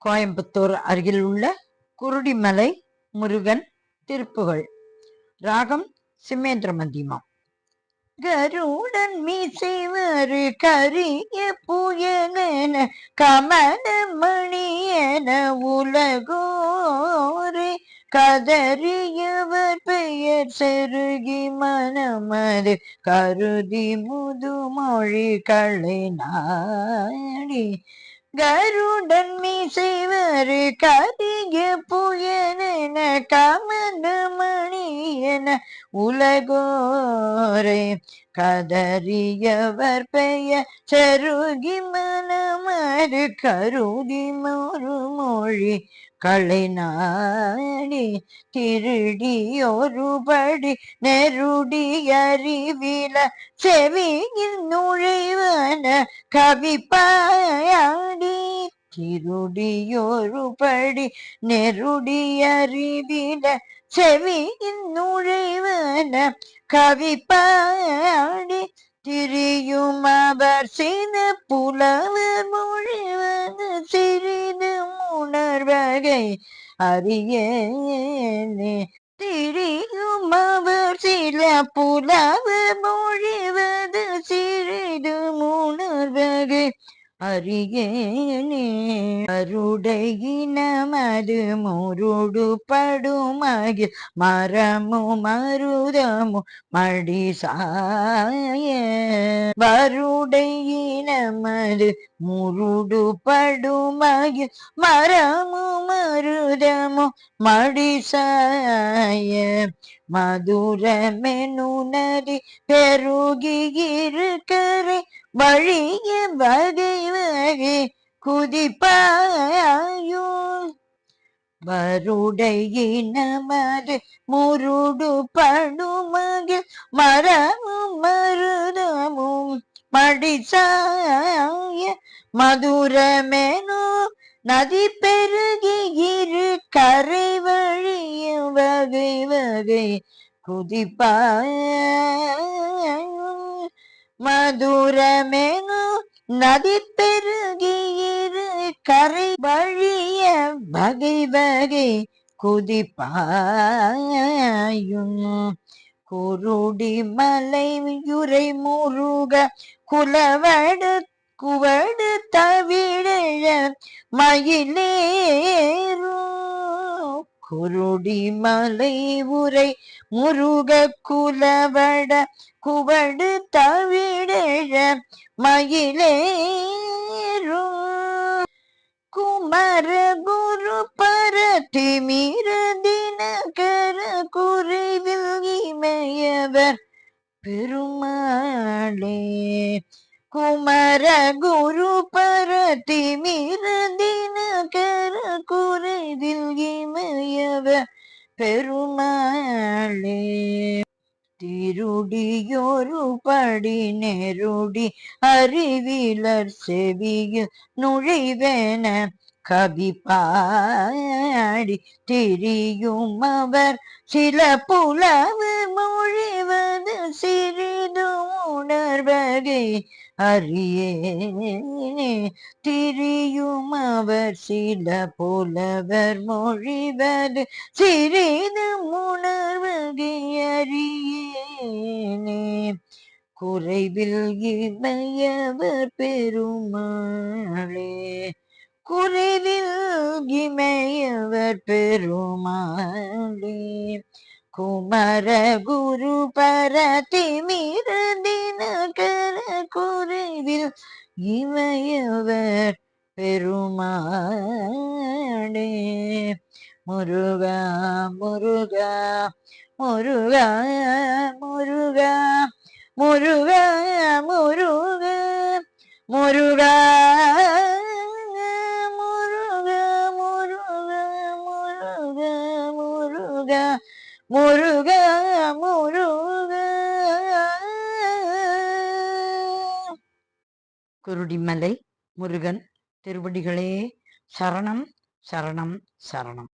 கோயம்புத்தூர் அருகில் உள்ள குருடிமலை முருகன் திருப்புகழ். ராகம் சிம்மேந்திர மத்தியமம். கருடன் மீசைவரு கரிய புயலென கமலமணியென உலகோரே கதறியவர் பெயர் செருகி மனமது கருதி முதுமொழி களை நாடி. கருடன் மீசைவரு கரிய புயலென கமலமணியென உலகோரே கதறியவர் பெயர் செருகி மனமது கருதி மறுமொழி களை நாடி. திருடி ஒருபடி நெருடி அறிவில செவியில் நுழைவன கவிப்பாயாடி. திருடியொருபடி நெருடி அறிவில செவியில் நுழைவன கவிப்பாடி. திரியும் அவர் சில புலவர் மொழிவது சிறிது உணர்வகை அறியேனே. திரியும் அவர் சில புலவர் மொழிவது சிறிது உணர்வகை அறியேனே. அருடையினமது முருடு படுமகில் மரமு மருதமு மடிசாய. வருடையினமது முருடு படுமகில் மரமு மருதமு மடிசாய. மதுரமெனு நதி பெருகி இருக்கரை வழிய வகை வகை குதிப்பாயும். வருடையினமது முருடு படுமகில் மரமும் மருதமும் மடிசாய. மதுரமெனு நதி பெருகி இரு கரை வழிய வகை வகை குதிப்பாயும். மதுரமெனு நதி பெருகி இரு கரை வழிய வகை வகை குதிப்பாயும். குருடி மலையுரை முருக குலவடு குவடு தவிழ மயிலேறும். குருடி மலை உரை முருக குலவட குவடு தவிழ மயிலேறும். குமர குரு பரதி மீரதினகர குறைவில் இமையவர் பெருமாளே. குமர குரு பரதி மீரதினகர குறைவில் இமையவர் பெருமாளே. திருடியொரு படி நெருடி அறிவிலர் செவியில் நுழைவென கவிப்பாடி. திரியும் அவர் சில புலவு மொழிவது சிறிது உணர்வகை அறியேனே. திரியும் அவர் சில புலவர் மொழிவது சிறிது உணர்வகை அறியேனே. குறைவில் இமையவர் பெருமாளே. குறைவில் இமையவர் பெருமாளே. குமர குரு பரதி மீரதினகர குறைவில் இமையவர் பெருமாளே. முருகா முருகா முருகா முருகா முருகா முருகா முருகா முருகா முருகா. குருடிமலை முருகன் திருவடிகளே சரணம் சரணம் சரணம்.